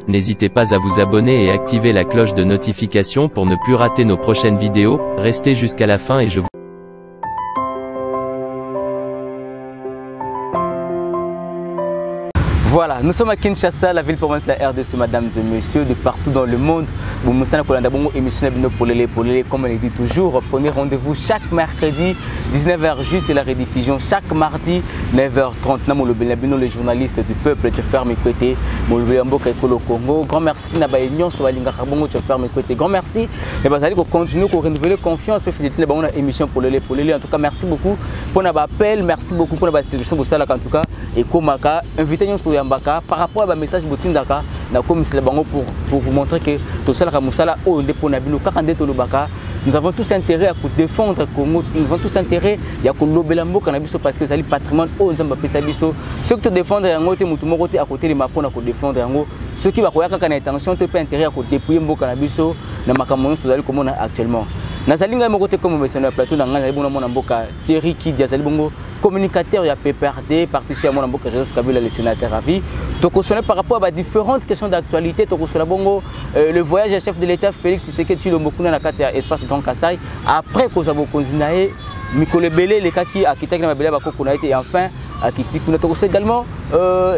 N'hésitez pas à vous abonner et activer la cloche de notification pour ne plus rater nos prochaines vidéos. Restez jusqu'à la fin et je vous... Voilà, nous sommes à Kinshasa, la ville province de la RDC, mesdames et messieurs, de partout dans le monde. Vous me savez émission pour les comme on le dit toujours. Premier rendez-vous chaque mercredi, 19h juste, et la rediffusion chaque mardi, 9h30. Les journalistes du peuple, tu fermes mes côtés. Congo. Grand merci, grand merci. Et vous allez continuer à renouveler confiance, pour faire une émission pour les. En tout cas, merci beaucoup pour notre appel, merci beaucoup pour la distribution de ça, en tout cas. Et comme invité par rapport à message botindaka na komisela bango pour vous montrer que tout ça la musala o ndepo na bino kaka ndeto lobaka nous avons tous intérêt à défendre Congo, nous avons tous intérêt à lobela mboka na biso parce que c'est le patrimoine o nzamba pesa biso ceux qui te défendre yango te mutu moko te à côté de mapona ko défendre yango ceux qui va koya kaka na intention te pas intérêt à dépouiller mboka na biso na makambo nyonso tozali komona actuellement nazalinga moko te comme mesana plateau na ngana bona mona mboka Thierry Kidi azali bongo communicateur ya PPRD parti chez mon mboka Joseph Kabila le sénateur à vie tokosona par rapport à différentes questions d'actualité tokosona bongo le voyage du chef de l'État Félix Tshisekedi Tshilombo na kati ya espace Grand Kassai après ko zabo konzinae Mikole Belé les kaki akitaki na mabele bako kuna été et enfin akiti kuna tokosona également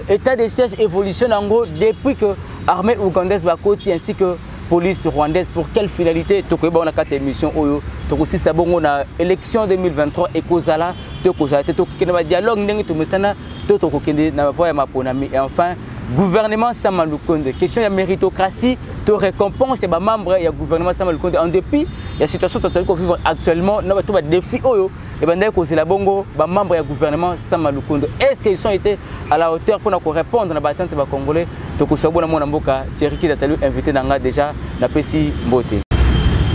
état de siège évolution nango depuis que armée ougandaise bakoti ainsi que police rwandaise pour quelle finalité tokoyeba na kati émission oyo tokosisa bongo na élection 2023 ekozala tokozala tokokende ba dialogue ndenge tomesana tokokende na voie ya maponami et enfin gouvernement Sama Lukonde question ya méritocratie to récompense ya ba membre ya gouvernement Sama Lukonde en dépit ya situation totale qu'on vivre actuellement na ba défi oyo et banda kozela bongo ba membre ya gouvernement Sama Lukonde est-ce qu'ils ont été à la hauteur pour répondre na batante ba congolais tokosobona mona mboka Thierry Kidi salut invité nanga déjà na pesi mbote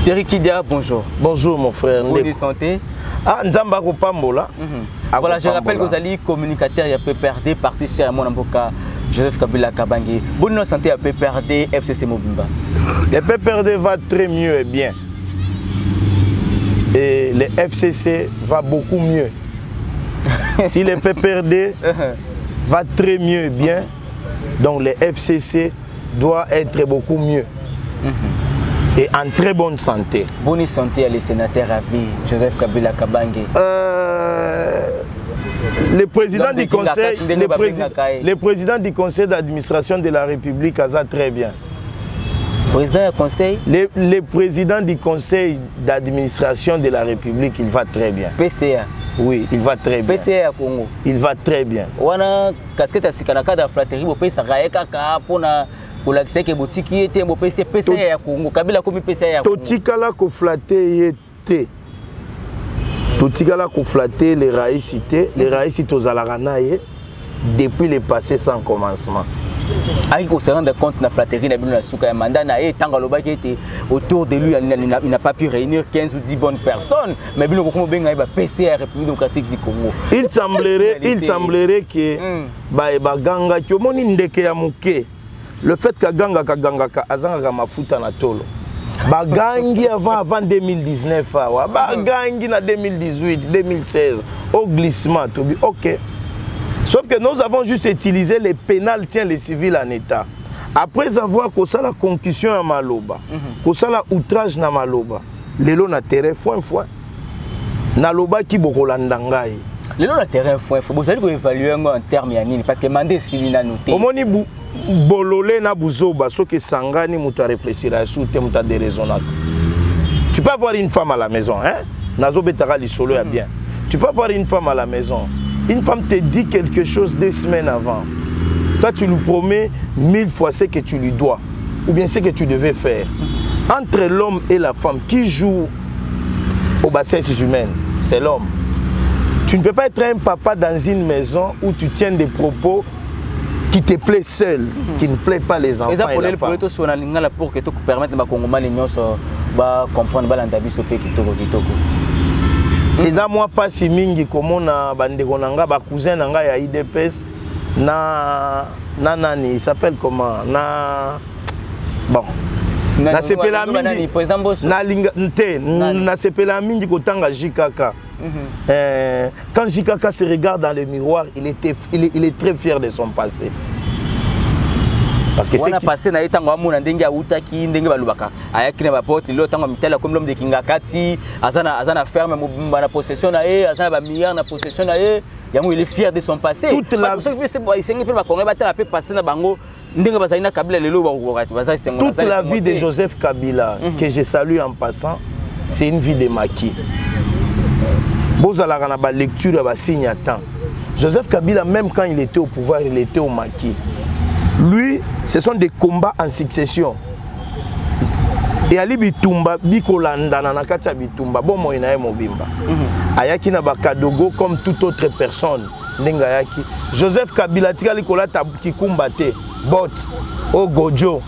Thierry Kidi bonjour. Bonjour mon frère. Bonne santé. Ah nzamba ko pambola. Voilà, je rappelle que vous allez communicateur ya PPRD parti chez mona mboka Joseph Kabila Kabange. Bonne santé à PPRD FCC Mobimba. Le PPRD va très mieux et bien. Et le FCC va beaucoup mieux. Si le PPRD va très mieux et bien, donc le FCC doit être beaucoup mieux. Et en très bonne santé. Bonne santé à les sénateurs à vie, Joseph Kabila Kabange. Le président du conseil d'administration de la République a ça très bien. Président du conseil? Le président du conseil d'administration de la République, il va très bien. PCA? Oui, il va très bien. PCA à Congo? Il va très bien. Wana casquette à Sikanaka de flatterie, vous payez ça kaka pour l'accès que boutique était mon PC PCA à Congo. Kabila comme PCA à Congo. Totikala ko flatter était. Totikala ko flatter les raïcités, les raïcités aux alaranaye depuis le passé sans commencement. Il se rend compte de la flatterie de la Souka Mandat qui était autour de lui, il n'a pas pu réunir 15 ou 10 bonnes personnes. Mais il y a PCR République démocratique du Congo. Il semblerait que Ganga le fait que Ganga Azanga Mafuta na tolo. Bagangi avant 2019, Bagangi na 2018, 2016, au glissement, ok. Sauf que nous avons juste utilisé les pénals, tiens les civils en état. Après avoir causé la concussion à Maloba, causé la outrage na Maloba, l'élo na terrain foin. Naloba qui bokolandangai. L'élo na terrain foin, vous allez évaluer en termes yanini parce que mandé silina noté. Omoni bololé na buzoba, ce que sangani muta réfléchir à sous muta déraisonnable. Tu peux avoir une femme à la maison, hein? Nazo betara li solo ya bien. Tu peux avoir une femme à la maison. Une femme te dit quelque chose 2 semaines avant. Toi, tu lui promets 1000 fois ce que tu lui dois. Ou bien ce que tu devais faire. Entre l'homme et la femme, qui joue au bassin humain, c'est l'homme. Tu ne peux pas être un papa dans une maison où tu tiens des propos qui te plaisent seul, qui ne plaisent pas les enfants et la femme. Pour que tu permettes de comprendre et ça moi pas si mingi comme na bandeko nanga ba cousin nanga ya IDPS na nani il s'appelle comment na bon na sepela mingi na linga nte na sepela mingi kotanga JKK quand JKK se regarde dans le miroir il est très fier de son passé parce que on a passé na etango amuna ndenge autaki ndenge balubaka ayaki na ba porte lelo tango mitala comme l'homme de Kingakati azana ferme na possession na azana ba milliards na possession na yango il est fier de son passé parce que c'est bon il s'engage pas Congo batala peut passer na bango ndenge bazalina Kabila lelo bazali sengo toute la vie de Joseph Kabila que je salue en passant c'est une vie de maquis. Bozalaka na ba lecture ya ba signe à temps. Joseph Kabila même quand il était au pouvoir il était au maquis. Lui, ce sont des combats en succession. Et Ali Bitumba, Bikolanda, Nanakata Bitumba, bon moïnae mobimba. Ayaki na bakadogo comme toute autre personne. Nengayaki. Joseph Kabila, tikali kolata kikumbate, bot, o gojo.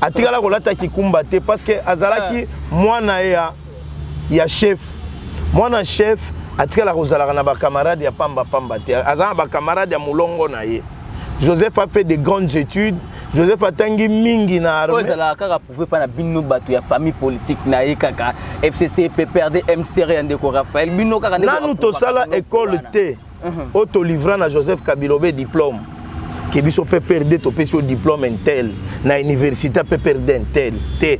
Atikala kolata kikumbate parce que azalaki mwana ya chef. Mwana chef, atikala kozalaka na bakamarade ya pamba te. Azana bakamarade ya mulongo na ye. Joseph a fait de grandes études. Joseph a tangi mingi na armée. Ozala kaka pouvait pas na bino batu ya famille politique na kaka FCC PPRD MCR ndeko Raphaël bino kaka ndeko. Nanu to sala école T. Auto livrant na Joseph Kabila be diplôme. Ke biso PPRD to peso diplôme intel na université PPRD intel T.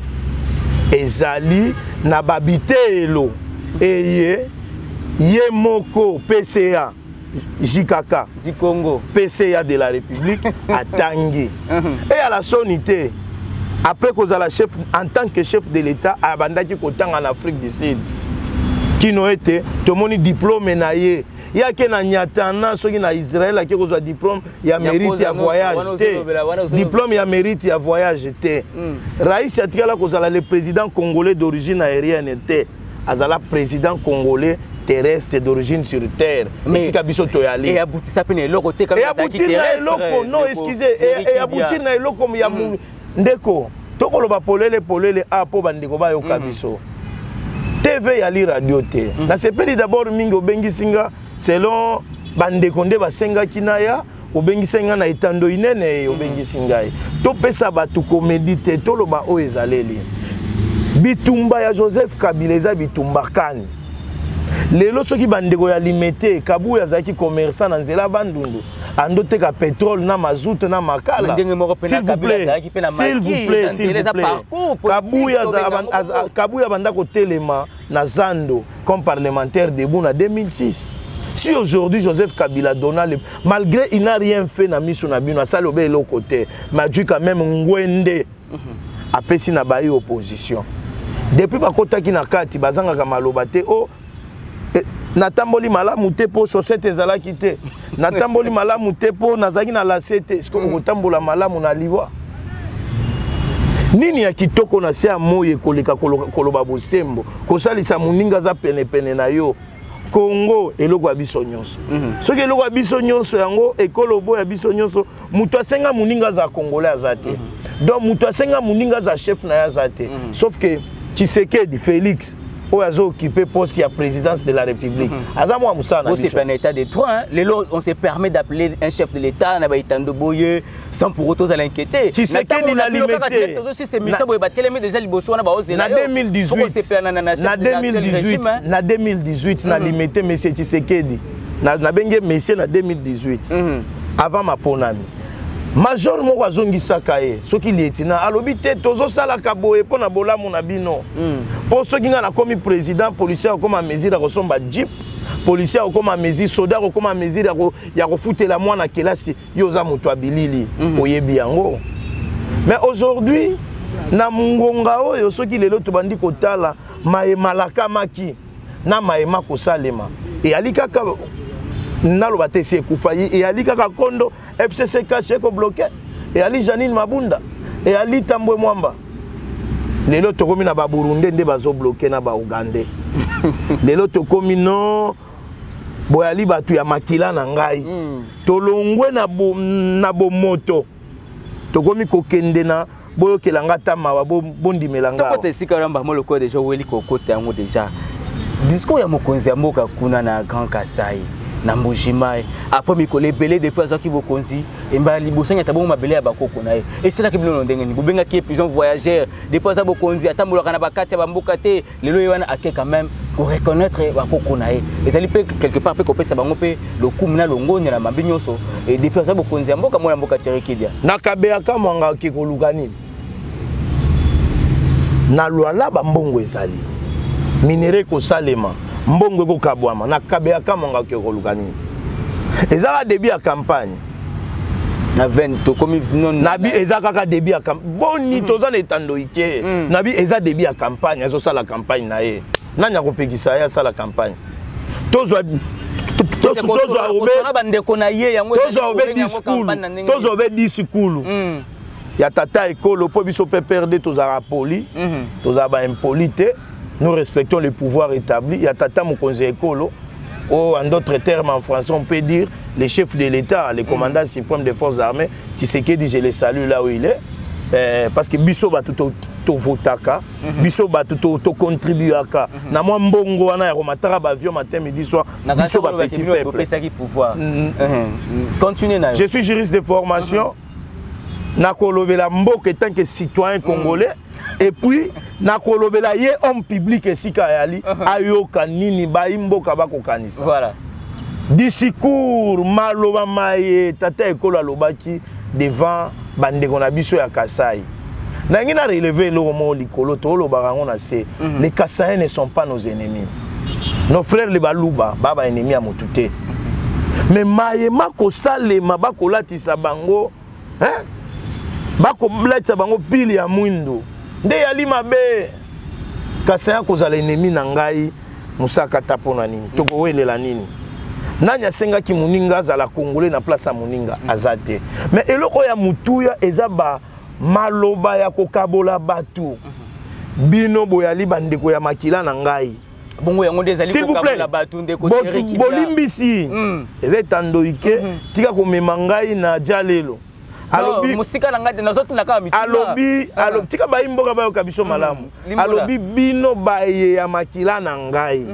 Ezali na babitelo eye moko PCA JKK du Congo, PCA de la République à Tanguy. Et à la sonité, après qu'on a la chef, en tant que chef de l'État, à Bandaki Kotang en Afrique du Sud, qui n'a été, tout le monde diplôme naïe. Il y a qui n'a nyatana, ceux qui n'a Israël, qui a diplôme, il y a mérite à voyage. Diplôme, il y a mérite à voyage. Raïs Yatikala, le président congolais d'origine aérienne était, Azala président congolais terrestre d'origine sur terre. Mais et abouti ça peine le côté comme ça qui terrestre. Non, excusez, et abouti na eloko ya ndeko. Tokolo ba polele a po bandeko ba yoka biso. TV ya li radio te. Na sepeli d'abord mingi obengi singa selon bandeko nde basenga kinaya obengi senga na etando inene obengi singa. To pesa batu comédie te toloba o ezaleli. Bitumba ya Joseph Kabila eza bitumba kani. Lelo soki bandeko ya limité Kabu ya zaki commerçant na nzela bandundu andote ka pétrole na mazout na makala s'il vous plaît Kabu ya banda ko telema na Zando comme parlementaire debout na 2006. Si aujourd'hui Joseph Kabila donna malgré il n'a rien fait na miso na bino ça lobé l'autre côté mais du quand même ngwende apesi na bayi opposition depuis bakota ki na kati bazanga ka malobate o natamboli malamu te po chaussette ezalaki te natamboli malamu te po nazaki na lacete est-ce que otambola malamu na liwa nini ya kitoko na se moye koleka koloba bosembo kosalisa muninga za pene na yo Congo eloko ya biso nyonso soki eloko ya biso nyonso yango ekolobo ya biso nyonso mutu asenga muninga za congolais azate donc mutu asenga muninga za chef na ya zate sauf que Tshisekedi Félix oyazo occupé poste à présidence de la République. Azamo Moussana. C'est un état de droit. On se permet d'appeler un chef de l'État, Nabaïtando Boye, sans pour autant l'inquiéter. Tu sais qu'il a limité. Na 2018, na limité monsieur Tshisekedi. Na bengé monsieur na 2018. Avant ma ponami. Major moko azongisaka ye soki lieutenant alobi te tozosala kaboye mpo na bolamu na bino mpo soki nga nakomi président policier akoma mesure akosomba jeep policier akoma mesure soda akoma mesure ya kofutela mwana kelasi yo oza moto abilili oyebi yango. Mais aujourd'hui na mungonga oyo soki lelo tobandi kotala mayemalaka maki na mayema kosalema eyali kaka naloba te se kufayi et ali kaka kondo FCC caché ko bloqué et ali Janine Mabunda et ali Tambwe Mwamba lelo tokomi na ba Burundi nde bazo bloqué na ba Ugandais lelo tokomi no boyali batu ya makila na ngai tolongwe na bo moto tokomi kokende na boyo kelanga tama bondimela nga to kote sikaramba moloko déjà weli kokota yango déjà discours ya mokonzi ya mboka kuna na Grand Kasai na Mbujimai après mikole belé depuis azaki bokonzi et mba libosanya tabongo mabele ya bakoko na ye et c'est là que bino ndenge ni bobenga ki plusieurs voyageurs depuis aza bokonzi atambolaka na bakati ya bamboka te lelo ywana ake quand même pour reconnaître bakoko na ye ezali pe quelque part pe kopesa bango pe le kumna longonya na mabinyoso et depuis aza bokonzi ya mboka mona mboka Tshirekidia na kabeyaka mwanga ki kolukani na lwala bambongo ezali minere ko salema mbongo ko kabwama na kabeyaka mwanga ki kolukani ezala début ya campagne na 20 to komi non nabi eza kaka début ya campagne boni toza na etando ike nabi eza début ya campagne ezo sala campagne na ye nanya kopekisa ya sala campagne tozwa bandeko na ye yango tozwa obe disikulu ya tata ekolo po biso pe perdre tozala poli tozala ba impoli te nous respectons les pouvoirs établis ya tata mokonzi ekolo ou en d'autres termes en français on peut dire les chefs de l'État, les commandants suprêmes des forces armées, Tshisekedi je les salue là où il est parce que biso ba tout votaka biso ba tout contribuaka na moi mbongo wana ya romatara ba avion matin midi soir biso ba petit peuple pouvoir continuez na je suis juriste de formation na kolobela mboka tant que citoyen congolais et puis na kolobela ye homme public esika yali ayoka nini ba imboka ba kokanisa voilà discours maloba maye tata ekolo alobaki devant bandeko na biso ya Kasai na ngina relever le mo likolo to lobaka ngona se les Kasaïens ne sont pas nos ennemis nos frères les baluba baba ennemi ya motute mais maye mako salema bakolatisa bango hein bakolatisa bango pili ya mwindo nde yali mabe Kasaïen kozala ennemi na ngai musaka tapona nini tokowelela nini nanya senga ki muninga zala congolais na place ya muninga azate mais eloko ya mutuya eza ba maloba ya kokabola batu bino boyali bandeko ya makila na ngai bongo yango ndezali kokabola batu ndeko Tshirekidia bolimbisi eza tandoike tika komema ngai na jalelo alobi musika na ngade nazoki na kama mitima alobi tika ba imboka ba yokabiso malamu alobi bino baye ya makila na ngai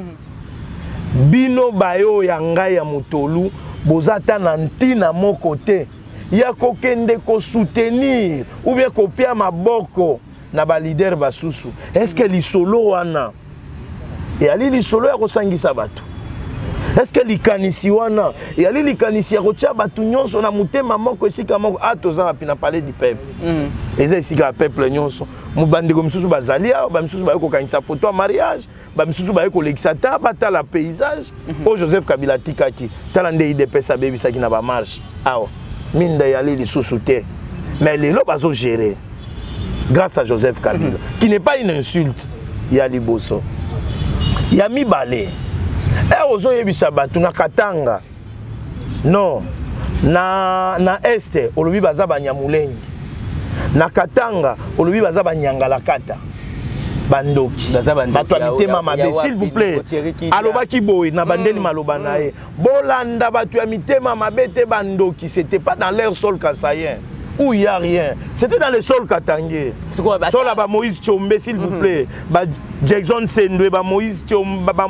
bino bayo ya ngai ya mutolu bozata na ntina moko te ya kokende ko soutenir ou bien kopia maboko na ba leader basusu est-ce que lisolo wana et ali lisolo ya kosangisa batu est-ce que likanisi wana et ali likanisi ya kotia batu nyonso na mutema moko esika moko atoza pina parler du peuple eza esika peuple nyonso mubandeko misusu bazali ba misusu ba kokangisa photo ya mariage ba misusu ba kolekisa ta batala paysage o Joseph Kabila tikaki tala nde IDPS abebisaki na ba marche awa minda yali lisusu te mais lelo bazo gérer grâce à Joseph Kabila qui n'est pas une insulte ya liboso ya mibale ozo yebisa batu na Katanga non na este olobi baza banyamulengi na Katanga olobi baza banyangalakata bandoki bato ya mitema mabe s'il vous plaît alobaki boy na bandeli maloba na ye bolanda bato ya mitema mabe te bandoki c'était pas dans leur sol kasayen où il y a rien c'était dans le sol katangé sol ba Moïse Tchombe s'il vous plaît ba Jackson Sendwe ba Moïse Tchombe ba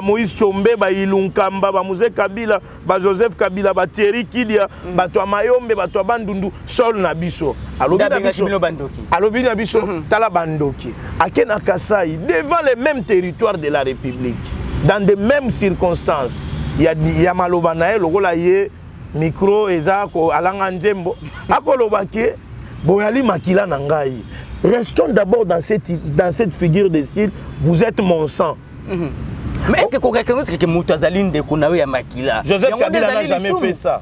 Moïse Tchombe ba Ilunkamba ba Mouze Kabila ba Joseph Kabila ba Thierry Kidia ba to Mayombe ba to Bandundu sol na biso alobi na biso tala bandoki akena Kasai devant les mêmes territoires de la République dans de mêmes circonstances il y a maloba na lokola ye micro ezako alanga nzembo akolobake boyali makila na ngai restons d'abord dans cette figure de style vous êtes mon sang mais est-ce que correctement que Moutazali ndeko nawe ya makila Joseph Kabila n'a jamais fait ça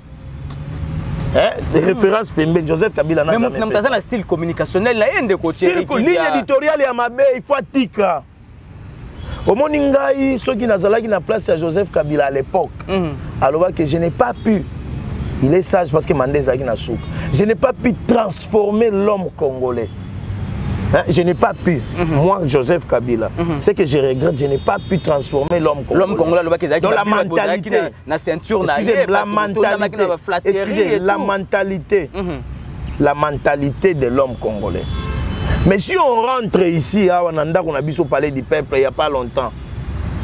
des références pembe Joseph Kabila n'a jamais fait ça mais Moutazali style communicationnel la ndeko Tshirekidia ligne éditoriale ya mabe il faut tika omoni ngai soki nazalaki na place ya Joseph Kabila à l'époque alors que je n'ai pas pu. Il est sage parce que Mandé Zaghi na souk. Je n'ai pas pu transformer l'homme congolais. Hein? Je n'ai pas pu. Moi, Joseph Kabila, c'est que je regrette, je n'ai pas pu transformer l'homme congolais. L'homme congolais, dans la mentalité. La mentalité de l'homme congolais. Mais si on rentre ici, on a parlé du peuple il n'y a pas longtemps.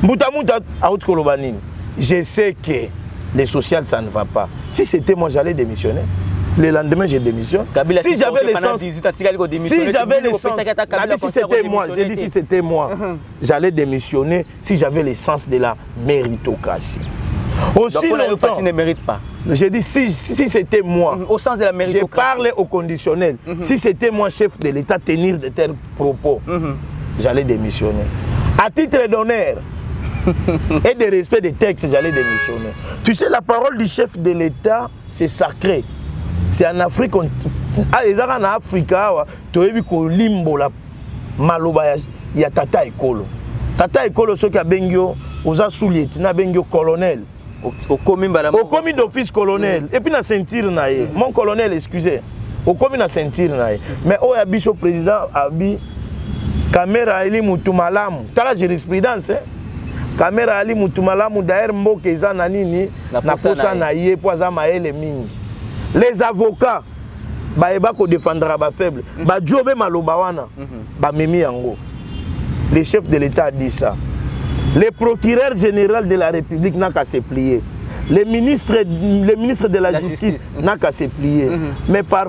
Mouta Mouta, Aout Kolobanine. je sais que les sociales, ça ne va pas. Si c'était moi, j'allais démissionner. Le lendemain, je démissionne. Si j'avais l'essence, si c'était moi, j'ai dit si c'était moi, j'allais démissionner si j'avais l'essence de la méritocratie. Aussi donc, on ne mérite pas. J'ai dit si c'était moi, au sens de la méritocratie. Je parlais au conditionnel. Si c'était moi, chef de l'État, tenir de tels propos, j'allais démissionner. À titre d'honneur et de respect des textes, j'allais démissionner. Tu sais, la parole du chef de l'État, c'est sacré. C'est en Afrique, en Afrique, tu as vu que limbo la maloba il y a Tata Ekolo. Tata Ekolo, ce qui a bengio, aux assouliers, tu as bengio colonel. Au commis d'office colonel. Et puis na ceinture naïe. Mon colonel, excusez. Au commis na ceinture naïe. Mais au abisso président abi caméra ali mutumalamu. Tu as la jurisprudence. Caméra ali mutumalamu d'ailleurs mboke eza na nini na posa naïe poza maele mingi. Les avocats, baeba ko défendra ba faible, ba jobe maloba wana, ba memi yango. Le chef de l'État a dit ça. Le procureur général de la République n'a qu'à se plier. Le ministre de la Justice n'a qu'à se plier. Mais par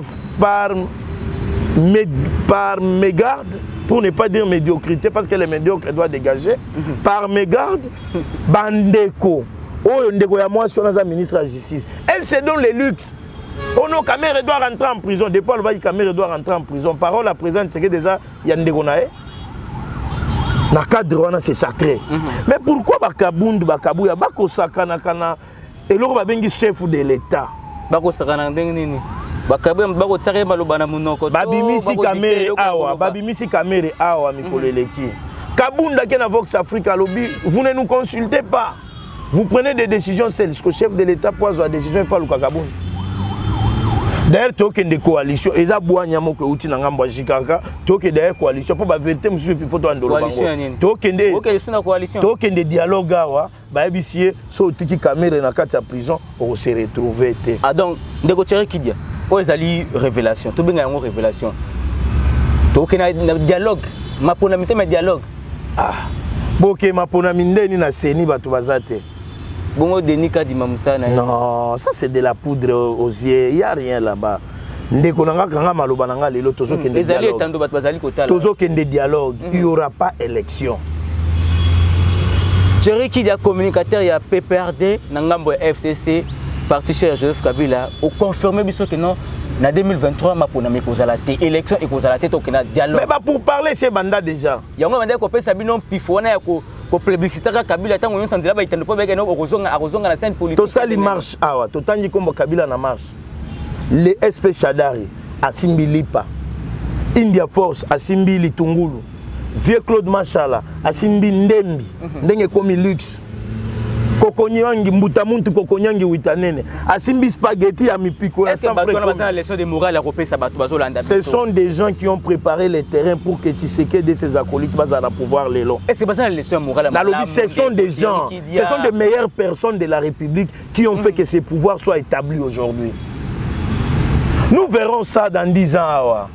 mégarde, pour ne pas dire médiocrité, parce que les médiocres doivent dégager, par mégarde, Bandeko, oh Ndeko ya moi sur la ministre de la Justice, elle se donne le luxe. Oh non, Kamere doit rentrer en prison. Depuis le bail, Kamere doit rentrer en prison. Parole à présent, c'est que déjà, il y a un dégonaé. Dans le cadre, c'est sacré. Mais pourquoi Bakabundu, Bakabouya, Bakosakana, et l'autre va bien chef de l'État? Bakosakana, Nini. Bakabouya, Bakotsare, Malobana Munoko. Babimisi Kamere Awa, Babimisi Kamere Awa, Mikoleleki. Kabunda qui est dans Vox Africa Lobby, vous ne nous consultez pas. Vous prenez des décisions seules. Ce que le chef de l'État pose la décision, il faut le Kabunda. D'ailleurs, tu as des coalitions. Et ça, tu as des coalitions. Pour la vérité, il faut que tu aies des dialogues. Tu as caméra dans la prison pour se retrouver. Ah donc, tu as dit une révélation. Tu as une révélation. Tu as un dialogue. Tu as un dialogue. Ah, ok, ma ponaminde ni na seni batu bazate. Bongo Denika di Mamoussana. Non, ça c'est de la poudre aux yeux, il y a rien là-bas. Ndeko nanga kanga maloba nanga lelo tozo kende dialogue. Tozo kende dialogue, il y aura pas élection. Thierry qui est communicateur, il y a PPRD, Nangambo FCC, parti cher Joseph Kabila, au confirmé que non. En 2023, ma pour élection et dialogue. Mais pour parler, c'est banda déjà. Il y a un mandat qui a été pifouana ko plébiscite Kabila tant on s'en dit là il pas avec no la scène politique. Tout ça il marche awa, tout temps comme Kabila na marche. Les SP Chadari à Simbilipa. India Force à Simbili Tungulu. Vieux Claude Machala à Simbi Ndembi. Ndenge komi luxe. Kokonyangi mbutamuntu kokonyangi witanene asimbi spaghetti à mipiko ya sans ce sont des gens qui ont préparé le terrain pour que Tshisekedi et ses acolytes basent à pouvoir les longs. Est-ce que c'est leçon morale? Ce sont des gens, ce sont des meilleures personnes de la République qui ont fait que ces pouvoirs soient établis aujourd'hui. Nous verrons ça dans 10 ans.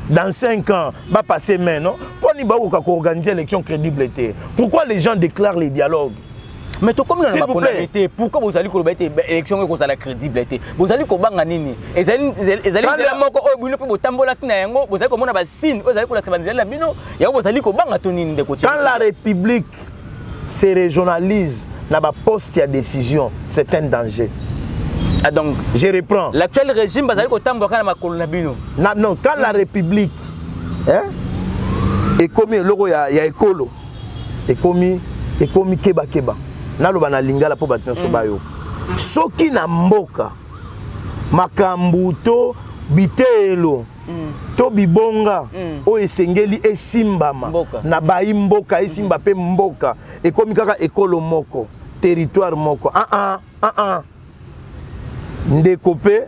Dans 5 ans, va passer maintenant. Pourquoi organiser l'élection crédible? Pourquoi les gens déclarent les dialogues? Mais tout comme nous pourquoi vous allez que l'élection est la crédibilité? Vous allez que nini? Vous allez quand la République se régionalise, n'a pas poste à décision, c'est un danger. Ah donc, je reprends. L'actuel régime, non, quand la République, et comme il y a écolo, et comme keba keba. Naloba na lingala po batna sobayo. Soki na mboka makambuto bitelo to bibonga o esengeli esimbama na bayi mboka esimba pe mboka ekomi kaka ekolo moko territoire moko ndeko pe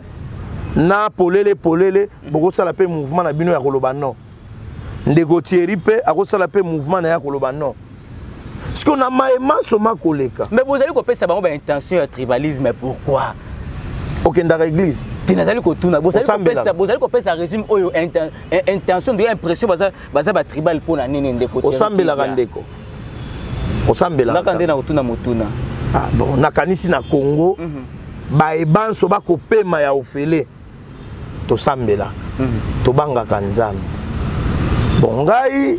na polele boko sala pe mouvement na bino ya koloba non ndeko Thierry pe akosala pe mouvement na ya koloba non. Parce qu'on a maïma soma koleka. Mais vous allez couper ça une intention de tribalisme, mais pourquoi? Aucun dans l'église. Tu n'as jamais couper ça, vous allez couper ça régime intention de impression baza tribal pour la nini ndeko. Osambela randeko. Osambela. Nakande na utuna mutuna. Ah bon, nakanisi na Congo, baebanso bakopema ya ofele. Tosambelaka. Tobangaka nzambe. Bon ngai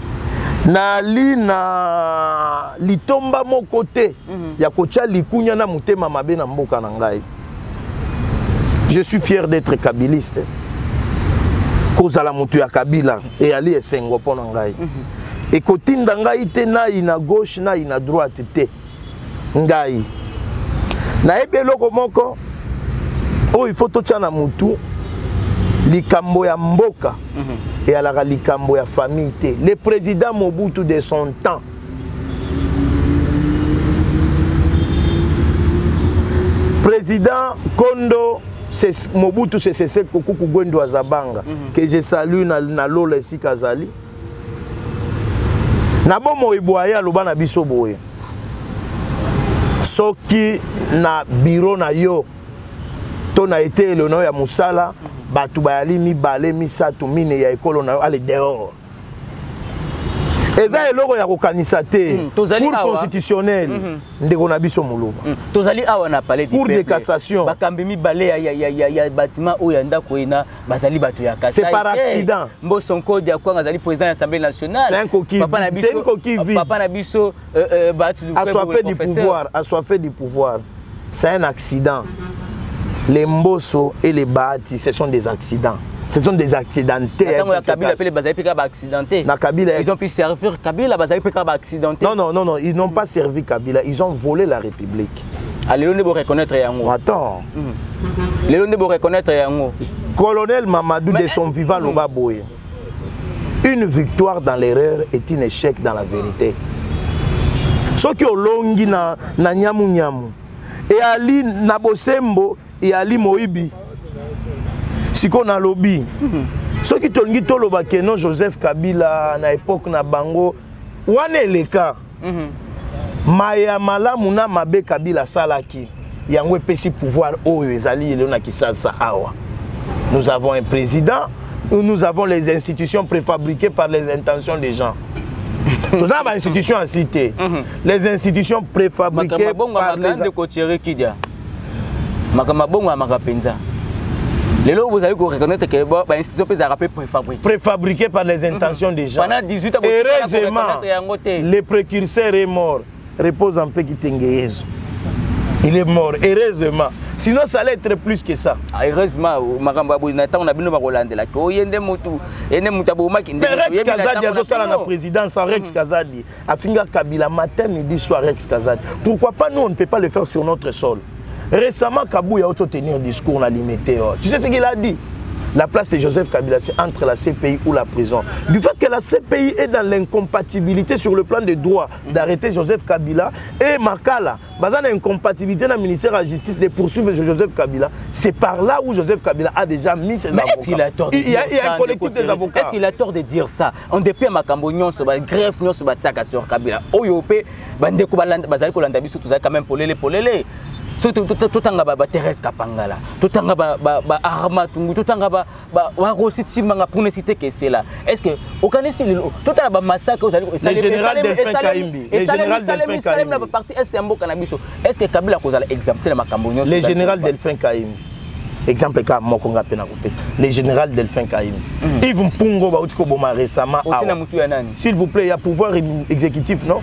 nali na litomba moko te ya kotia likunya na mutema mabe na mboka na ngai. Je suis fier d'être kabiliste. Kozala mutu ya Kabila et ali esengo pona ngai. Et kotinda ngai te na ina gauche na ina droite te. Ngai. Na ebeloko moko oh il faut totia na mutu likambo ya mboka et alaka likambo ya famille te. Le président Mobutu de son temps président Kondo Mobutu c'est Kuku Gwendo Azabanga que je salue na lola ici Kazali na bomo iboya loba na biso boye soki na bureau na yo to na été le nom ya musala batu bayali mibale misatu mine ya ekolo na ale dehors eza eloko ya kokanisa te pour constitutionnel ndeko na biso muluba tozali awa na palais du cour de cassation bakambi mibale ya bâtiment oyo ndako ina bazali bato ya Kasai c'est par accident Mbosonko dia kwa azali président de l'Assemblée nationale papa na biso assoiffé du pouvoir c'est un accident. Les Mbosso et les Bahati, ce sont des accidents. Ce sont des accidentés. Ils ont pu servir Kabila, non, ils n'ont pas servi Kabila, ils ont volé la République. Allez, on reconnaître Yango. Attends. Reconnaître Yango. Colonel Mamadou de son vivant Lobaboye. Une victoire dans l'erreur est un échec dans la vérité. Ce qui ont longi na nyamu nyamu. Et Ali Nabosembo et Ali Moïbi. Si qu'on a lobby. Ceux qui t'ont dit que non Joseph Kabila à l'époque na bango, wane le cas. Maya malamuna mabe Kabila salaki. Yangwe pesi pouvoir oyo ezali elona kisasa awa. Nous avons un président, nous avons les institutions préfabriquées par les intentions des gens. Nous avons une institution en cité. Les institutions préfabriquées par les préfabriquées par les intentions des gens. Heureusement, le précurseur est mort. Repose en paix qui t'engueuse. Il est mort, heureusement. Sinon, ça allait être plus que ça. Heureusement, on a Rex Kazadi a la présidence en Rex Kazadi. Afinga Kabila matin, midi, soir Rex Kazadi. Pourquoi pas nous, on ne peut pas le faire sur notre sol? Récemment, Kabou a tenu un discours, on a limité. Tu sais ce qu'il a dit? La place de Joseph Kabila, c'est entre la CPI ou la prison. Du fait que la CPI est dans l'incompatibilité sur le plan des droits d'arrêter Joseph Kabila et Makala, dans l'incompatibilité dans le ministère de la Justice de poursuivre Joseph Kabila, c'est par là où Joseph Kabila a déjà mis ses avocats. Est-ce qu'il a tort de dire ça? Il y a un collectif des avocats. Est-ce qu'il a tort de dire ça? On dépend de Makambo, sur la greffe, sur la tchaka sur Kabila. Oyopé, Bandeko Bazali Kolandabi, tout ça quand même pour les. Surtout tout en bas Thérèse Kapangala, tout en bas Armatungu, tout en bas Warositi Manga pour ne citer que cela. Est-ce que au Canada tout en bas massacre le général Delphin Kaimbi, le général Delphin Kaimbi, la partie est un beau cannabis. Est-ce que Kabila cause exempté de Makambo? Le général Delphin Kaimbi. Exemple comme Mokonga Pena Kopes. Le général Delphin Kaimbi. Ils vont pungo ba utiko boma récemment. S'il vous plaît, il y a pouvoir exécutif, non?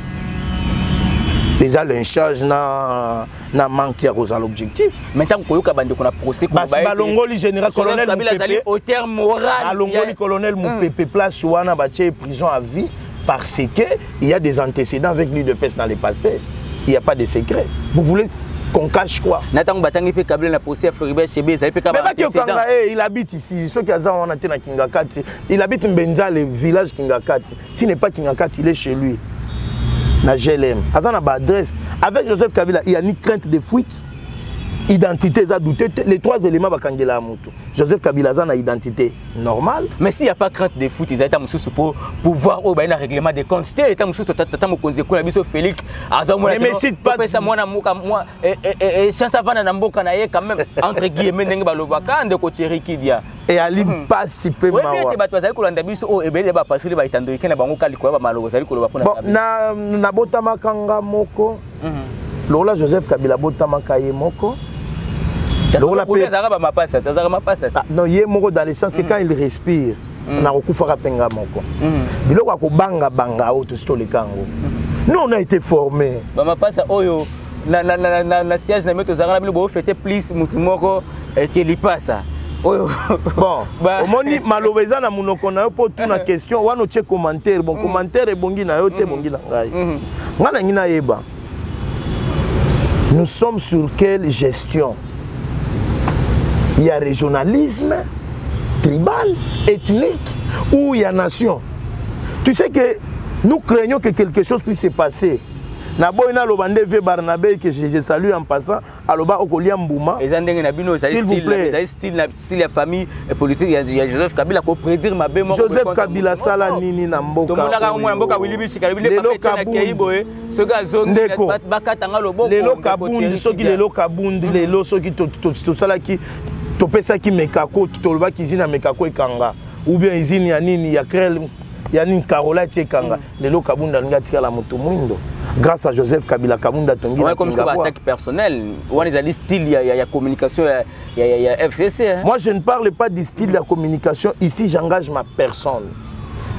Déjà le charge na manque à l'objectif. Maintenant qu'on a procès Balongoli général colonel Moupepe au terme moral. Balongoli colonel Moupepe place ouana baché prison à vie parce que il y a des antécédents avec lui de peste dans le passé. Il n'y a pas de secret. Vous voulez qu'on cache quoi? Nathan Batangi fait Kabila na procès à Floribert Chébé, ça fait il habite ici, ceux qui ont été na Kingakati, il habite Mbenza le village Kingakati. S'il n'est pas Kingakati, il est chez lui. Na GLM. Azana ba adresse. Avec Joseph Kabila, il y a ni crainte de fuite, identité, ça douté. Les trois éléments bakangela amutu. Joseph Kabila a une identité normale. Mais s'il n'y a pas crainte de fuite, ils ont été pour pouvoir au un règlement des comptes. C'était état monsieur tata mo konze ko na biso Félix. Mais cite pas ça moi na moi et chance avant na mboka na ye quand même entre guillemets ndenge balobaka ndeko Thierry Kidia. Et Ali participer mawa. Oui, bato bazali kolanda biso o ebele ba passer ba itando ikena bango kali ko ba malobo zali koloba pona. Na botama kanga moko. lokola Joseph Kabila botamaka ye moko non ye moko dans le sens que quand il respire na kokufaka penga moko biloko akobanga banga o to stolekango nous on a été formés bamapasa oyo na siège na meto zanga na bilo bo fêter plus mutu moko que lipasa oyo bon omoni malobeza na munoko na yo po tuna question wana tie commentaire bon commentaire ebongi na yo te bongi na ngai ngana ngina yeba nous sommes sur quelle gestion? Il y a régionalisme tribal, ethnique ou il y a nation. Tu sais que nous craignons que quelque chose puisse se passer. Naboina Lobande V Barnabé que je salue en passant aloba okolia mbuma. S'il vous plaît, style la famille politique il y a Joseph Kabila ko prédire ma bé Joseph Kabila sala nini na mboka. Tomonaka mwana mboka Willy Shikabile papa na Keiboe soki azongi bakatanga loboko. Lelo kabundi soki lelo kabundi lelo soki to sala ki to pesa ki mekako to loba kizina mekako ekanga ou bien izini ya nini ya Krel ya nini Carola Tiekanga lelo kabunda ngatika la moto mwindo. Grâce à Joseph Kabila Kamunda Tongi. Ouais, comme ça, attaque personnelle. On est allé style, il y a communication, il y a FCC. Hein? Moi, je ne parle pas du style de la communication. Ici, j'engage ma personne.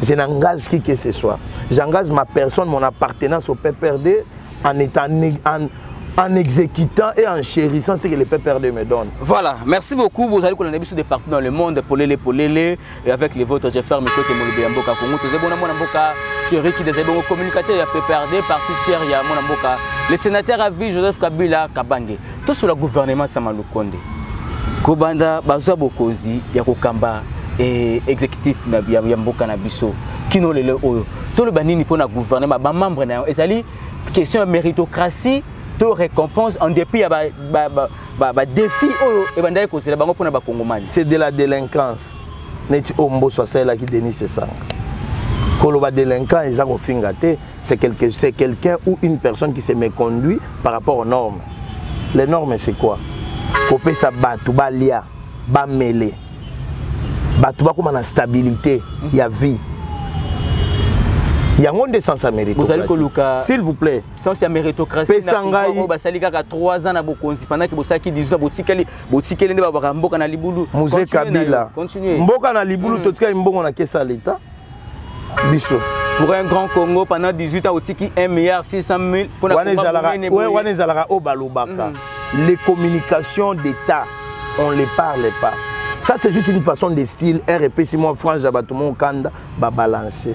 Je n'engage qui que ce soit. J'engage ma personne, mon appartenance au PPRD en étant en exécutant et en chérissant ce que le PPRD me donne. Voilà, merci beaucoup. Vous allez connaître des partout dans le monde, Polélé, et avec les vôtres, j'ai fait mes côtés, mon Mboka Congo, tous les bons Mboka, Thierry qui des bons communicateurs, il y a PPRD, parti cher, il y a mon Mboka, le sénateur à vie, Joseph Kabila, Kabange, tout sur le gouvernement Samalukonde. Kobanda, Bazo Bokozi, Yakokamba, et exécutif Mboka Nabiso, Kino Lele Oyo, tout le banini pour le gouvernement, membre, et ça dit, question de méritocratie. Récompense en dépit de défi c'est de la délinquance neti ombo soit là qui dénie c'est ça koloba délinquant c'est quelqu'un ou une personne qui se méconduit par rapport aux normes. Les normes c'est quoi? Kopé sa batu balia ba mêlé batu ba comme la stabilité il y a vie. Il y a un sens à méritocratie. S'il vous plaît. Sens à méritocratie. Pesangai. Basalika 3 ans na bokonzi pendant que bosaki 18 botikeli nde ba mboka na libulu. Mouze Kabila. Mboka na libulu totika mbongo na kesa l'état. Biso. Pour un grand Congo pendant 18 ans otiki 1 milliard 600 000 pour la Wanezalaka obalobaka. Les communications d'état, on les parle pas. Ça c'est juste une façon de style RP Simon France Jabatoumon Kanda ba balancer.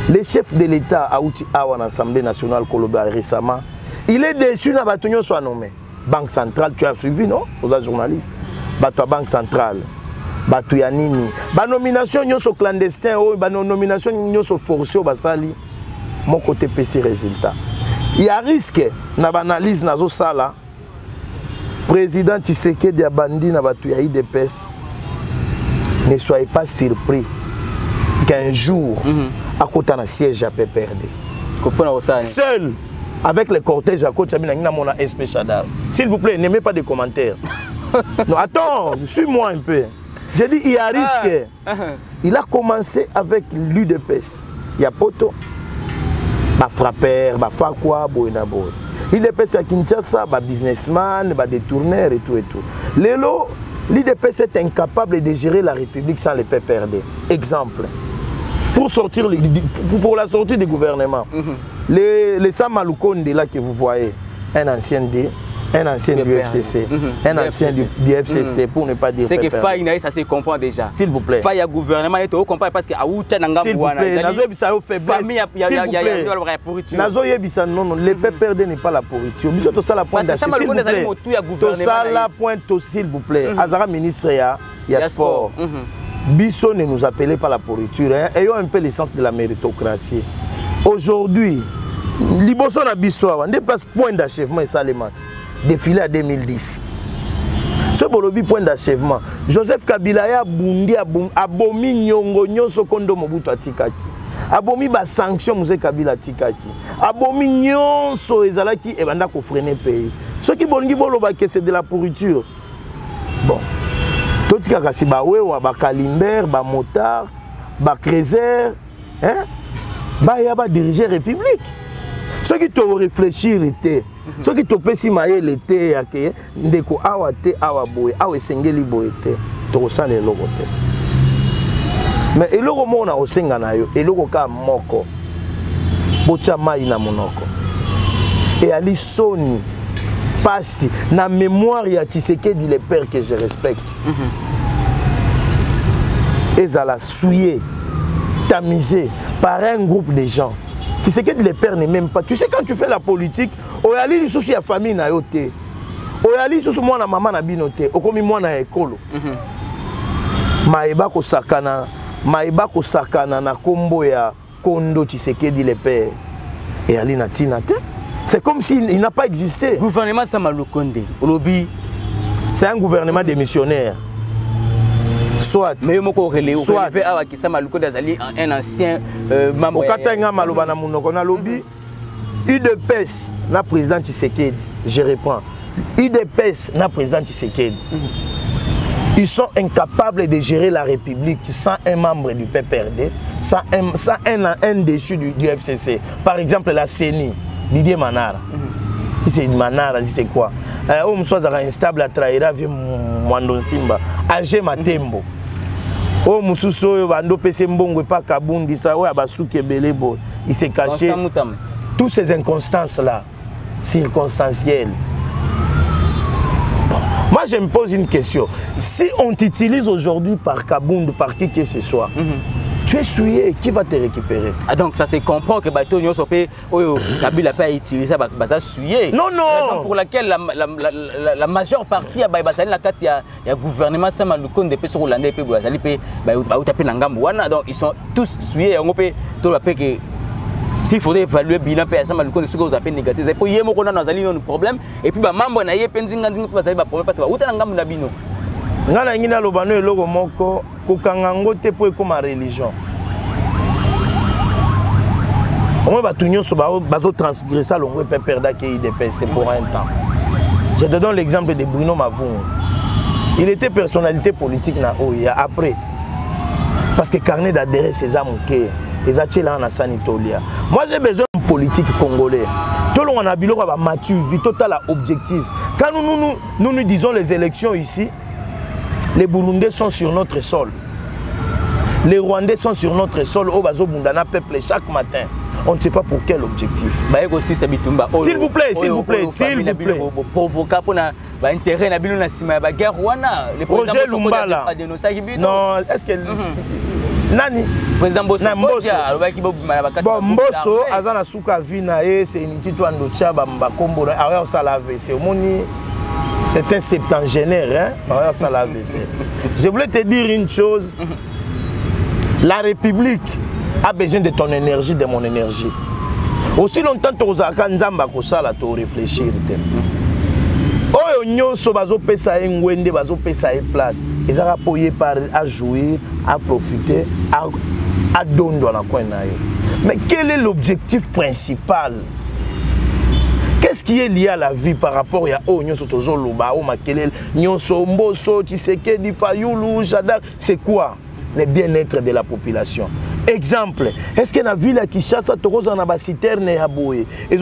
Le chef de l'État a outi à l'Assemblée nationale Koloba récemment. Il est déçu na batunyo soit nommé. Banque centrale, tu as suivi non? Aux journalistes. Bato Banque centrale. Bato Yanini. Ba nomination nyoso clandestin ou ba nomination nyoso forcé au basali. Mon côté PC résultat. Il y a risque na analyse nazo sala. Président Tshisekedi a bandi na bato ya IDPS. Ne soyez pas surpris qu'un jour à côté d'un siège à PPRD. Seul, avec les cortèges à côté, s'il vous plaît, n'aimez pas de commentaires. Non, attends, suis-moi un peu. J'ai dit, il y a risque. Il a commencé avec l'UDPS. Il y a Poto, frappeur, Fakwa, Boenabo. L'UDPS à Kinshasa, businessman, détourneur et tout et tout. Lélo, l'UDPS est incapable de gérer la République sans les PPRD. Exemple. Pour la sortie du gouvernement, les Samalukonde là que vous voyez, un ancien du FCC, un ancien du FCC pour ne pas dire. C'est que Faïna, ça se comprend déjà. S'il vous plaît. Faïa gouvernement, il faut comprendre parce que Aouta Nanga Bouana, Nazo Yebisa non, le PPRD n'est pas la pourriture. Biso to ça la pointe s'il vous plaît. Azara ministre ya sport. Bisso ne nous appelait pas la pourriture. Ayons un peu l'essence de la méritocratie. Aujourd'hui, Liboso na Bisso, on déplace point d'achèvement et ça les mat. Défilé à 2010. Ce bolobi point d'achèvement. Joseph Kabila ya bundi abomi nyongo nyonso kondo Mobutu atikaki. Abomi ba sanction Mouze Kabila atikaki. Abomi nyonso ezalaki ebanda ko freiner pays. Ce qui bongi boloba que c'est de la pourriture. Bon. Tout ce qui est bawewa, ba Kalimber, ba motard, ba Crézer, hein? Ba ya ba diriger République. Ce qui te réfléchir était Ce qui te pèse maye l'été ya ke ndeko awa te awa boye awa sengeli boye te to ça les logo te. Mais eloko mona osenga na yo eloko ka moko bocha mai na monoko. Et ali soni pasi na mémoire ya Tshisekedi le père que je respecte. Ezala souillé, tamisé par un groupe de gens. Tu sais que les pères n'est même pas. Tu sais quand tu fais la politique, oyali li souci ya famille na yo te. Oyali souci moi na maman na bino te. Okomi moi na ekolo. Maeba ko sakana na kombo ya Kondo Tshisekedi le père. Et ali na tina te. C'est comme s'il n'a pas existé. Gouvernement Sama Lukonde, Olobi. C'est un gouvernement démissionnaire. Soit. Mais moko relé ou fait avec Sama Lukonde azali un ancien membre. Okatanga maloba na munoko na lobi. UDPS na président Tshisekedi, je reprends. UDPS na président Tshisekedi. Ils sont incapables de gérer la République sans un membre du PPRD, sans un déchu du FCC. Par exemple la CENI, Didier Manara. C'est Manara, c'est quoi? On soit instable à trahir vieux Mwando Simba, Agé Matembo. Oh Moussoussoyo Bando Pese Mbongo pas Kabundi ça ouais Abasuke Belebo, il s'est caché. Toutes ces inconstances là, circonstancielles. Bon. Moi je me pose une question. Si on t'utilise aujourd'hui par Kabundi, par qui que ce soit, tu es souillé, qui va te récupérer? Ah donc ça se comprend que Bato Nyon Sopé, Kabila pas utilisé ça souillé. Non, non. Raison pour laquelle la majeure partie à Baïbasali la carte il y a gouvernement Sama Lukonde de Peso Hollandais pe Boazali pe Baouta pe Nangam wana donc ils sont tous souillés on peut tout la paix que s'il faudrait évaluer bilan pe Sama Lukonde ce que vous appelez négatif. Pour yemo qu'on a dans ali un problème et puis ba mambo na ye penzinga ndinga Bazali ba problème parce que Baouta Nangam na bino. Ngana ngina lobano eloko moko kokangango te po ekoma religion. On va tout nyonso bazo transgresser l'ongwe pe perda ke IDPS c'est pour un temps. Je te donne l'exemple de Bruno Mavungu. Il était personnalité politique na OIA après. Parce que carnet d'adhérer César Mouké, les achela na sanitolia. Moi j'ai besoin de politique congolais. Tout le monde a bilo ba mature, vie total objectif. Quand nous disons les élections ici, les Burundais sont sur notre sol. Les Rwandais sont sur notre sol. Au Bazo Bundana peuple chaque matin. On ne sait pas pour quel objectif. S'il vous plaît, s'il vous plaît, s'il vous plaît. Roger Lumbala. Non, est-ce qu'elle... Nani? Président Bosso. Bon, Bosso, Azana Souka Vinae, c'est une petite Wandocha, Bamba Kombo, Ariel Salave, c'est au Moni. C'est un septangénaire, hein? Je voulais te dire une chose. La République a besoin de ton énergie, de mon énergie. Aussi longtemps que tu as Nzamba Kosala, tu réfléchir. Oyo nyonso bazo pesa ngwende bazo pesa place. Ils ont appuyé par à jouer, à profiter, à donner dans la coin. Mais quel est l'objectif principal? Qu'est-ce qui est lié à la vie par rapport à Nyonso Tozoloba, Makelel, Nyonso Mboso, Tshisekedi, Fayulu, Jadar? C'est quoi le bien-être de la population? Exemple, est-ce que dans la ville à Kinshasa, tu as une citerne à Boye? Et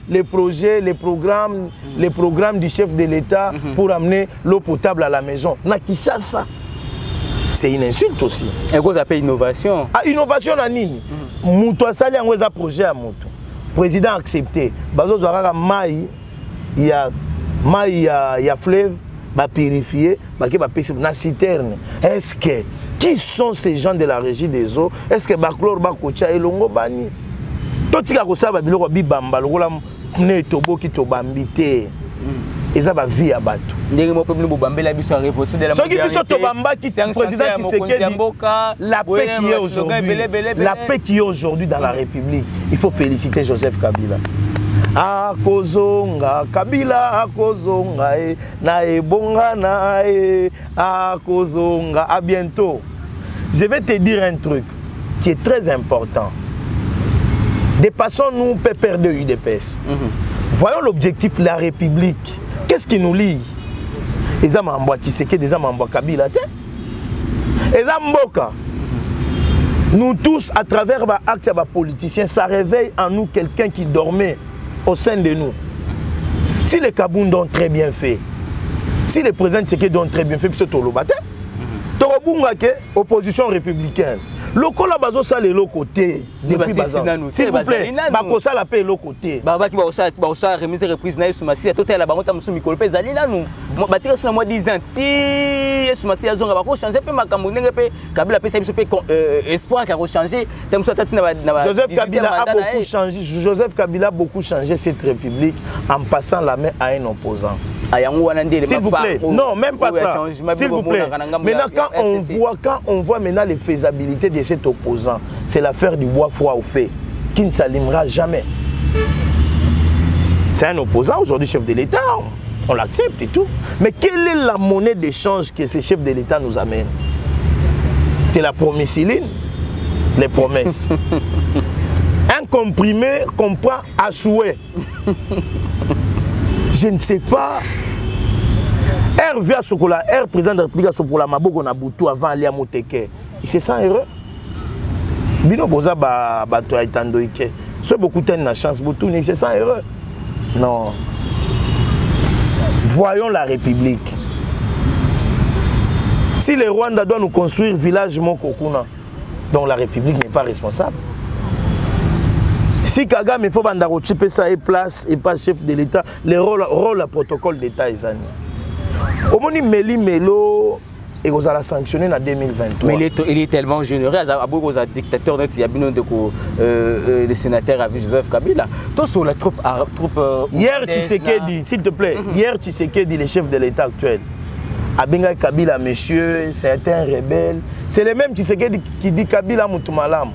les projets, les programmes du chef de l'État pour amener l'eau potable à la maison. Na Kinshasa, c'est une insulte aussi. Et vous appelez innovation? Ah, innovation, Nani? Moutou a sali un projet à Moutou. Président accepté. Bazo Zouara Maï, il y a fleuve, va purifier, va passer dans la citerne. Est-ce que qui sont ces gens de la régie des eaux? Est-ce que Baklor Bakocha et Longo Bani? Tout ce qui a ça, Babilo Bibamba, le pneu Tobo qui Tobambite. Et ça va vie à Batou. La paix qui est aujourd'hui dans la République. Il faut féliciter Joseph Kabila. Akozonga Kabila akozonga na ebonga na akozonga. À bientôt. Je vais te dire un truc qui est très important. Dépassons-nous pépère de UDPS. Voyons l'objectif la République. Qu'est-ce qui nous lie? Les hommes en bois Tshisekedi, des hommes en bois Kabila. Les hommes Mboka. Nous tous, à travers l'acte des politiciens, ça réveille en nous quelqu'un qui dormait. au sein de nous. Si les Kabound ont très bien fait, si les présidents Tshisekedi ont très bien fait, puis c'est au Lobate, opposition républicaine. Lokola bazo ça les côté depuis bazan. S'il vous plaît, bakosa la paix l'autre côté. Baba qui baosa remise reprise na Soumasi total la bango ta musu mikolo pe zali nanu. Batika sur moi 10 ans. Ti Soumasi azonga bako changer pe makambo ndenge pe Kabila pe ça biso pe espoir ka changer. Tam so tati na Joseph Kabila a beaucoup changé. Joseph Kabila a beaucoup changé cette république en passant la main à un opposant. S'il vous plaît, non, même pas ça. S'il vous plaît. Maintenant, quand on voit maintenant les faisabilités de cet opposant, c'est l'affaire du bois froid au fait, qui ne s'allumera jamais. C'est un opposant aujourd'hui, chef de l'État, on l'accepte et tout. Mais quelle est la monnaie d'échange que ces chefs de l'État nous amènent? C'est la promessiline, les promesses. Un comprimé qu'on prend à souhait. Je ne sais pas. RV à Sokola, président de la République à Sokola, Maboko Nabutu avant aller à Moteke. Il se sent heureux. Bino Boza Bato Aitandoike. C'est beaucoup de chance, Boutou, il se sent heureux. Non. Voyons la République. Si le Rwanda doit nous construire village Mokokuna, dont la République n'est pas responsable. Si Kagame il faut bandaro chiper ça et place et pas chef de l'État, le rôle à protocole d'État est zani. Au moins Meli Melo et vous allez sanctionner en 2023. Mais il est tellement généreux, il y a dictateur de sénateur avec Joseph Kabila. Tout sur la troupe. Hier Tshisekedi, s'il te plaît, hier Tshisekedi, le chef de l'État actuel. Abenga Kabila, monsieur, c'est un rebelle. C'est le même Tshisekedi qui dit Kabila Moutumalam.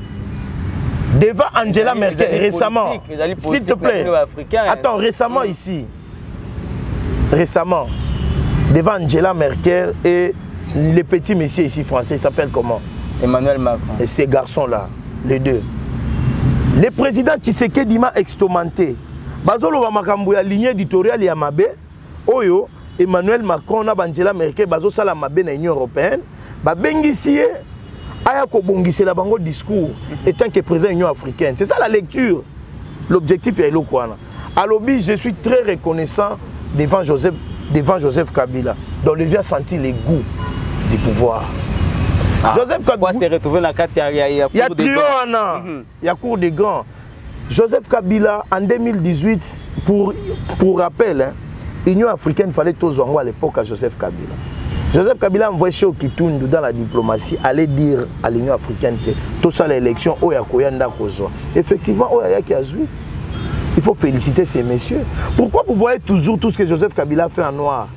Devant Angela Merkel, récemment, s'il te plaît, attends, récemment ici, récemment, devant Angela Merkel et les petits messieurs ici français, ils s'appellent comment? Emmanuel Macron. Et ces garçons-là, les deux. Le président Tshisekedi m'a extomanté. Bazolo va makambuya ligne éditoriale Yamabe, Oyo, Emmanuel Macron, Angela Merkel, Bazo Salamabe na Union européenne, Babengisie. Ayako Bongisi la bango discours étant que président de l'Union africaine. C'est ça la lecture. L'objectif est l'Okwana. À l'objet, je suis très reconnaissant devant Joseph Kabila, dont le vieux a senti les goûts du pouvoir. Joseph Kabila s'est retrouvé dans la carte, il y a il y a cours des grands. Joseph Kabila, en 2018, pour rappel, l'Union africaine, il fallait tous à l'époque à Joseph Kabila. Joseph Kabila a envoyé chez Okitundu dans la diplomatie, aller dire à l'Union africaine que tout ça, l'élection, effectivement, il faut féliciter ces messieurs. Pourquoi vous voyez toujours tout ce que Joseph Kabila fait en noir?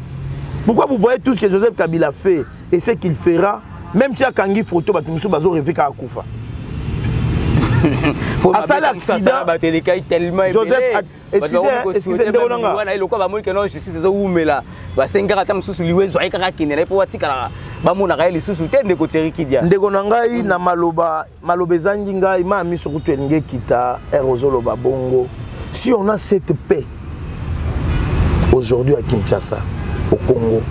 Pourquoi vous voyez tout ce que Joseph Kabila fait et ce qu'il fera, même si à Kangi photo, Batumoussou Bazo rêvé à Koufa? À ça, l'accident, Joseph, excusez-moi, si on a cette paix aujourd'hui à Kinshasa, au Congo,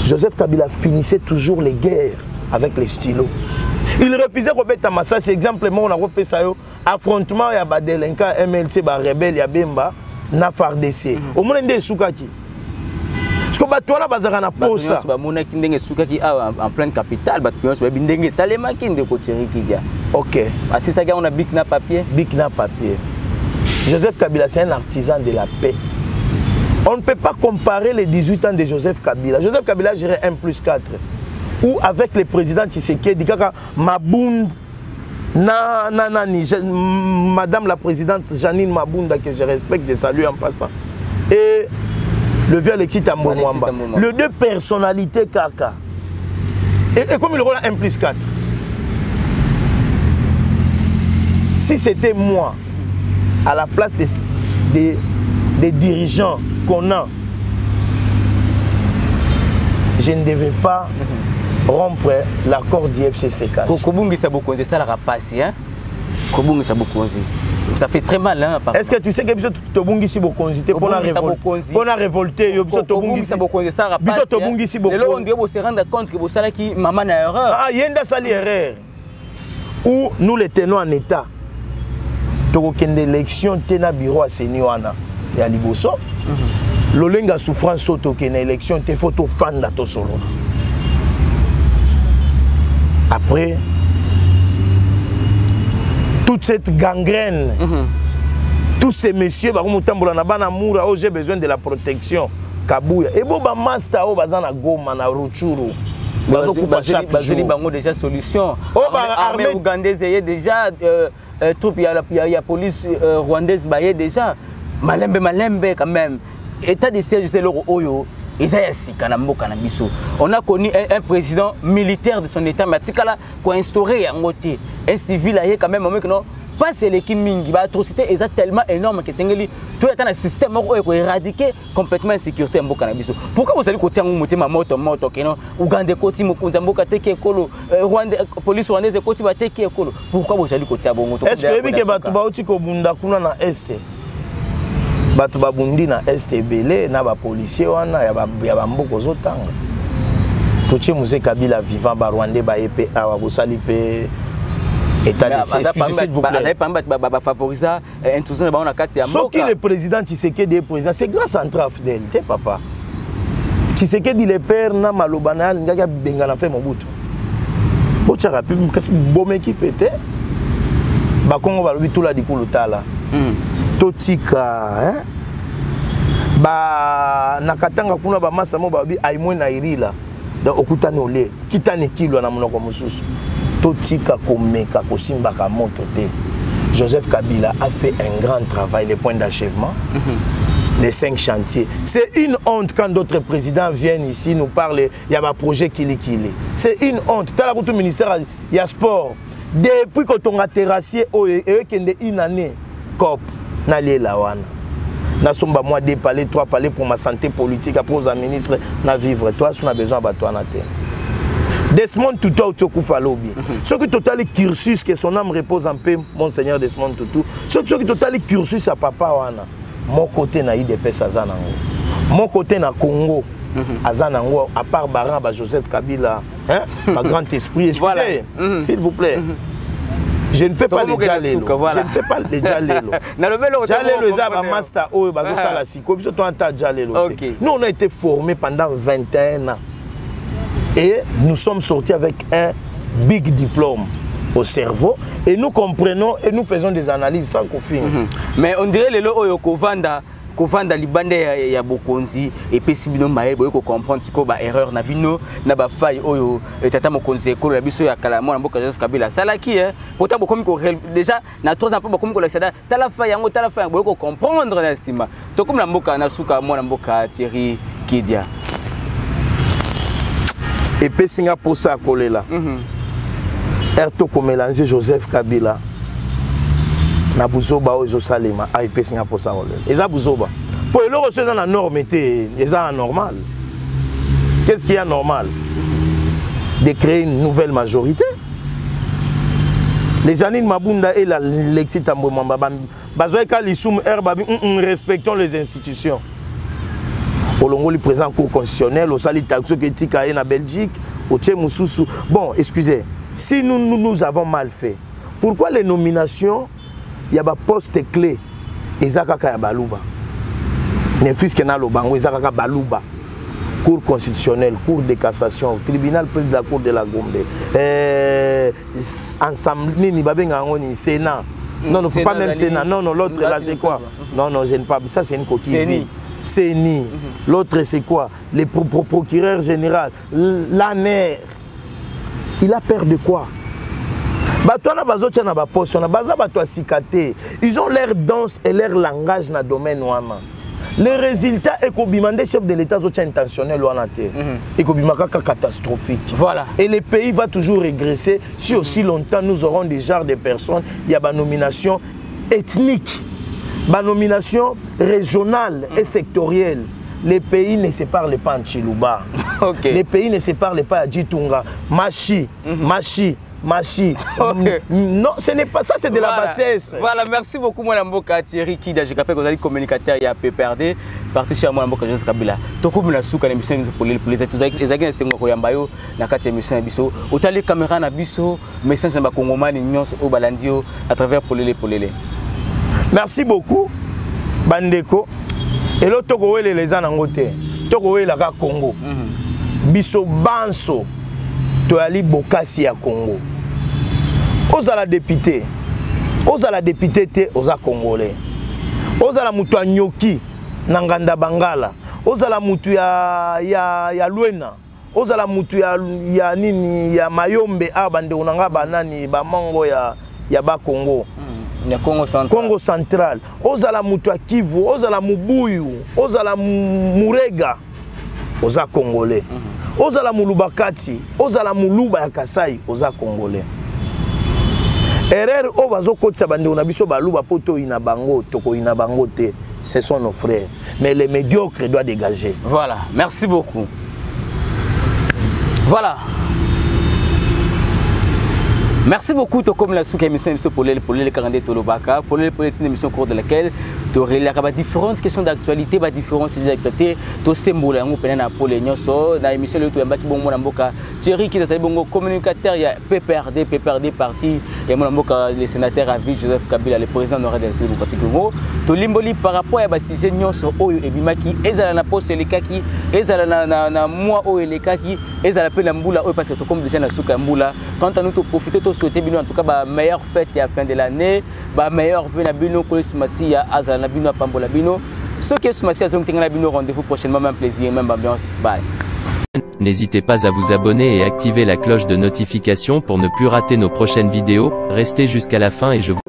Joseph Kabila finissait toujours les guerres avec les stylos. Il refusait Robert Tamassa, c'est exemplement on a repéré ça, affrontement, il y a des délinquants, MLC, des rebelles, il y a Bemba, na FARDC. Au moins, il y a des soukaki. Parce que toi là, bazar na posa. En pleine capitale, ok. C'est ça qu'on a Bic na papier. Bic na papier. Joseph Kabila, c'est un artisan de la paix. On ne peut pas comparer les 18 ans de Joseph Kabila. Joseph Kabila gérait 1+4. Ou avec le président Tshisekedi, Mabound, Madame la présidente Janine Mabounda, que je respecte, je salue en passant, et le vieux Alexis Tambo Mwamba. Les deux personnalités Kaka. Et comme il aura 1+4. Si c'était moi, à la place des dirigeants qu'on a, je ne devais pas rompre l'accord du FCC. Ça fait très mal. Hein, est-ce que tu sais que tu as révolté? Ou nous les tenons en état. tokokende élection te na bureau à seni wana ya liboso lolenga souffrance so tokende élection te faut tofanda tosolola après toute cette gangrène tous ces messieurs bakomotambola na bana mura oh j'ai besoin de la protection Kabuya et bon ba master oh bazana Goma na Rutshuru bazeli bango déjà solution armée ougandaise y déjà troupe il y a police rwandaise baye déjà malembe quand même état de siège c'est le oyo on a connu un président militaire de son état mais tikala ko instaurer un civil aye quand même non pas c'est l'équipe mingi ba atrocité est tellement énorme que sengeli tout est un système pour éradiquer complètement l'insécurité mboka na biso. Pourquoi vous allez côté motema moto que non Uganda côté mokunza mboka teke ekolo Rwanda police rwandaise côté ba teke ekolo pourquoi vous allez côté bongo est-ce que batu ba uti ko bunda kuna na est batu ba bundi na est belé na ba policier wana ya ba mboko zotanga totie musée Kabila vivant ba Rwandais ba EPA wa kusali pe état de siège s'il vous plaît favoriser enthousiasme ba on a kati ya mboka. Ce qui le président Tshisekedi est président c'est grâce à Centre Fidélité papa. Tshisekedi le père na malobana ngaka benga na fait Mobutu. Bocha rapide kasi bon équipe était ba Kongo ba lobi tout la dikulu tala. Totika hein ba nakatanga kuna ba masa mo ba bi aimwe na irila da okutani ole kitani kilo na monoko mususu. Totika komeka kosimbaka moto te. Joseph Kabila a fait un grand travail, les points d'achèvement, les 5 chantiers. C'est une honte quand d'autres présidents viennent ici nous parler, il y a un projet Kili. C'est une honte. Tu as la ministère, il y a sport. Depuis que on a terrassé, il y a une année, COP, n'allez la wana. Nous sommes moi 2 palais, 3 palais pour ma santé politique, après aux ministres, na vivre. Toi, si on a besoin de toi, Desmond Tutu au Tchokufa Lobby. Ce qui total cursus que son âme repose en paix, monseigneur Desmond Tutu. Ce qui total cursus à papa wana. Mon côté na IDPS azanango. Mon côté na Congo azanango à part Baraba Joseph Kabila, hein, ma grand esprit. Excusez, s'il vous plaît. Je ne fais pas les Jalelo. Je ne fais pas les Jalelo. Jalelo est un master au bazo salasi. Comme ça toi en Jalelo. Nous on a été formés pendant 21 ans. Et nous sommes sortis avec un big diplôme au cerveau et nous comprenons et nous faisons des analyses sans qu'on finisse. Mais on dirait les lots au Kovanda libande ya bokonzi et puis si bino maé boyo ko comprendre siko ba erreur na bino na ba faille oyo tata mokonzi ko la biso ya kala mona mboka Joseph Kabila salaki pourtant bokomi ko déjà na 3 ans bokomi ko la seda tala faille yango tala faille boyo ko comprendre na sima to comme la mboka na suka mona mboka Thierry Kidia. Et puis Singapour ça collé là. Erto ko mélanger Joseph Kabila na Buzoba ozo Salema a puis Singapour ça collé. Eza Buzoba. Pour le reçu dans la norme était eza normal. Qu'est-ce qui est normal? De créer une nouvelle majorité. Les Janine Mabunda et la Lexi Tambo Mamba bazoeka lisum herbabi respectons les institutions. Olongo le présent cour constitutionnel, au sali taxo que tika en Belgique, au Tchemoussousou. Bon, excusez, si nous avons mal fait, pourquoi les nominations, il y a des postes clés, Ezakaka ya Balouba. Nefis Kena Lobango, Ezakaka Balouba. Cour constitutionnelle, cour de cassation, tribunal près de la cour de la Gombe. Ensemble, ni Babenga ni Sénat. Non, non, faut pas même Sénat. Non, non, l'autre là c'est quoi? Non, non, je ne pas. Ça c'est une coquille. CENI. L'autre c'est quoi? Les procureurs généraux. L'ANER. Il a peur de quoi? Ils ont l'air dense et leur langage dans le domaine. Les résultats est que chef de l'État sont intentionnels et que catastrophique. Voilà. Et le pays va toujours régresser si aussi longtemps nous aurons des genres de personnes. Il y a des nominations ethniques, des nominations régionales et sectorielles. Les pays ne se parlent pas en Chiluba. Okay. Les pays ne se parlent pas à Djitunga. Machi, Machi. Okay. Non, ce n'est pas ça, c'est de la bassesse. Voilà, merci beaucoup, mon amboka Thierry Kidia. Je rappelle que vous êtes communicateur, il y a PPRD, parti chez moi, amboka Joseph Kabila. Toko mina souka l'émission pour les êtres ezagien sengo koyambayo na kati émission biso. Otali caméra na biso, message na bakongomani nyonso o balandio à travers polele. Merci beaucoup bandeko. Et l'autre tokowele les anangote. Tokowele la Congo. Biso banso toali bokasi ya Congo. Ozala député. Ozala député te oza congolais. Ozala mutu nyoki na nganda bangala. Ozala mutu ya Luena. Ozala mutu ya nini ya Mayombe abande onanga banani ba mango ya ba Congo. Ya Congo central. Ozala mutu ya Kivu, ozala Mubuyu, ozala Murega. Oza congolais. Ozala Mulubakati, ozala Muluba ya Kasai, oza congolais. Erreur o bazokotsa bande ona biso baluba poto ina bango toko ina bango te, ce sont nos frères. Mais les médiocres doivent dégager. Voilà, merci beaucoup. Voilà. Merci beaucoup, comme la émission pour les 42 Tolobaka, pour les émissions au cours de laquelle tu aurais différentes questions d'actualité, différentes sujets d'actualité, tu symboles, on peut pour les nyonso, dans l'émission le Touyamba qui bon mon amboka, Thierry qui est bon communicateur, il y a PPRD parti, et mon amboka le sénateur à vie Joseph Kabila, le président de la République démocratique Congo, to limboli par rapport à sujet nyonso oyo ebimaki, ezala na poste les kaki, ezala na moi oyo les kaki, ezala pe na mbula oyo parce que comme déjà na souka mbula, quand nous te profiter souhaiter en tout cas ba meilleure fête à la fin de l'année, ba meilleure vœu na bino ko sumasi ya azala na bino pambola bino. Ce qui est sumasi à zonga na bino, rendez-vous prochainement, même plaisir, même ambiance. Bye. N'hésitez pas à vous abonner et activer la cloche de notification pour ne plus rater nos prochaines vidéos. Restez jusqu'à la fin et je vous